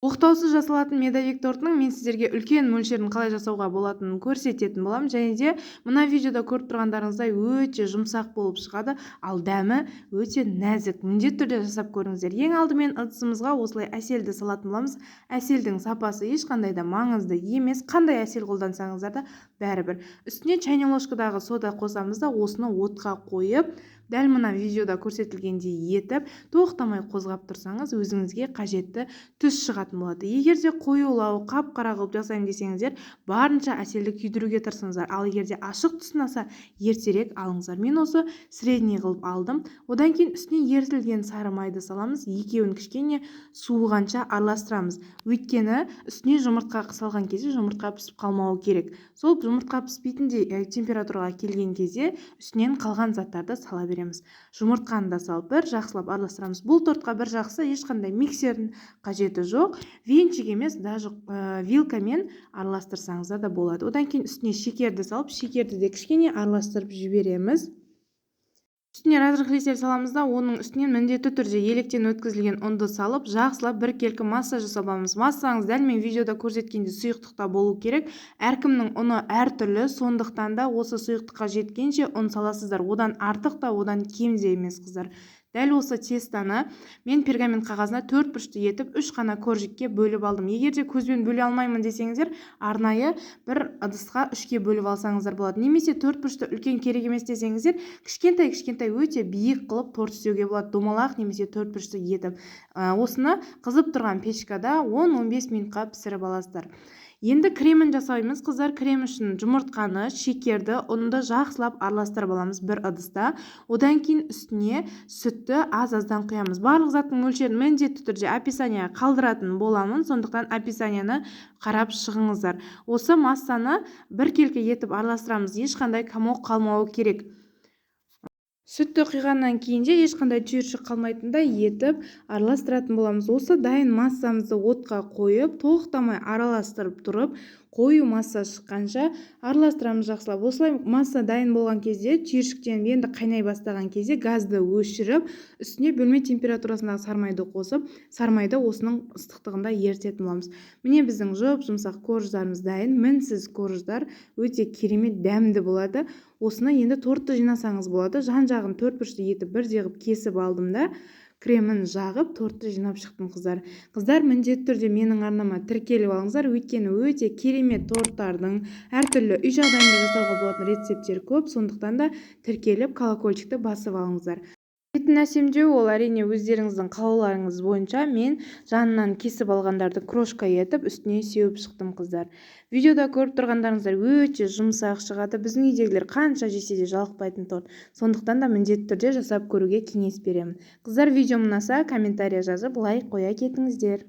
Оқтаусыз жасалатын медовик тортының мен сіздерге үлкен мөлшерін қалай жасауға болатынын көрсететін боламын. Және де мына видеода көріп тұрғандарыңыздай өте жұмсақ болып шығады, ал дәмі өте нәзік. Міндетті түрде жасап көріңіздер. Ең алдымен ыдысымызға осылай әселді салатын боламыз. Әселдің сапасы ешқандай да маңызды емес. Қандай әсел қолдансаңыздар да бәрібір. Үстіне чайный ложкадағы сода қосамыз да осыны отқа қойып, дәл мына видеода көрсетілгендей етіп, тоқтамай қозғап тұрсаңыз, өзіңізге қажетті түс шығатын болады. Егер де қоюлау, қап-қара қылып жасаймын десеңіздер, барынша әселді күйдіруге тырысыңыздар. Ал егер де ашық түсін алса, ертерек алыңыздар. Мен осы средний қылып алдым. Одан кейін үстіне ерітілген сары майды саламыз. Екеуін кішкене суығанша араластырамыз. Өйткені үстіне жұмыртқа салған кезде жұмыртқа пісіп қалмауы керек. Сол жұмыртқа піспейтіндей температураға келген кезде үстінен қалған заттарды сала береміз. Жұмыртқаны да салып бір жақсылап араластырамыз. Бұл тортқа бір жақсы ешқандай миксердің қажеті жоқ. Венчик емес, даже вилкамен араластырсаңыздар да болады. Одан кейін үстіне шекерді салып, шекерді де кішкене араластырып жібереміз. Үстіне разрыхлитель саламыз да, оның үстінен міндетті түрде електен өткізілген ұнды салып, жақсылап біркелкі масса жасабамыз. Массаңыз дәл мен видеода көрсеткенде сұйықтықта болу керек. Әркімнің ұны әртүрлі, сондықтан да осы сұйықтыққа жеткенше ұн саласыздар. Одан артық та, одан кем де емес, қыздар. Дәл осы тестаны мен пергамент қағазына 4 бұрышты етіп 3 қана коржикке бөліп алдым. Егер де көзбен бөле алмаймын десеңіздер, арнайы бір ыдысқа 3-ке бөліп алсаңыздар болады. Немесе 4 бұрышты үлкен керек емес десеңіздер, кішкентай өте биік қылып торт істеуге болады. Домалақ немесе 4 бұрышты етіп. Осыны қызып тұрған печкада 10-15 минутқа пісіріп аласыздар. Енді кремін жасаймыз, қыздар. Крем үшін жұмыртқаны, шекерді, ұнды жақсылап араластырып аламыз бір ыдыста. Одан кейін үстіне сүтті аз-аздан құямыз. Барлық заттың мөлшерін міндетті түрде описанияға қалдыратын боламын, сондықтан описанияны қарап шығыңыздар. Осы массаны біркелкі етіп араластырамыз. Ешқандай комок қалмауы керек. Сүтті құйғаннан кейін де ешқандай түйіршік қалмайтындай етіп араластыратын боламыз. Осы дайын массамызды отқа қойып, тоқтамай араластырып тұрып, қою масса шыққанша араластырамыз жақсылап. Осылай масса дайын болған кезде, түйіршіктен енді қайнай бастаған кезде газды өшіріп, үстіне бөлме температурасындағы сармайды қосып, сармайды осының ыстықтығында ерітетін боламыз. Міне біздің жұмсақ корждарымыз дайын. Мінсіз корждар өте керемет дәмді болады. Осыны енді тортты жинасаңыз болады. Жан-жағын 4 бұрышты етіп бірдей қылып кесіп алдым да, кремін жағып, тортты жинап шықтым, қыздар. Қыздар, міндетті түрде менің арнама тіркеліп алыңыздар, өйткені өте керемет торттардың, әртүрлі үй жағдайында жасауға болатын рецепттер көп, сондықтан да тіркеліп колокольчикті басып алыңыздар. Етін әсемдеу ол әрине өздеріңіздің қалауларыңыз бойынша. Мен жанынан кесіп алғандарды крошка етіп, үстіне сеуіп шықтым, қыздар. Видеода көріп тұрғандарыңыздар өте жұмсақ шығады. Біздің үйдегілер қанша жесе де жалықпайтын торт. Сондықтан да міндетті түрде жасап көруге кеңес беремін. Қыздар, видеом ұнаса комментария жазып, лайк қоя кетіңіздер.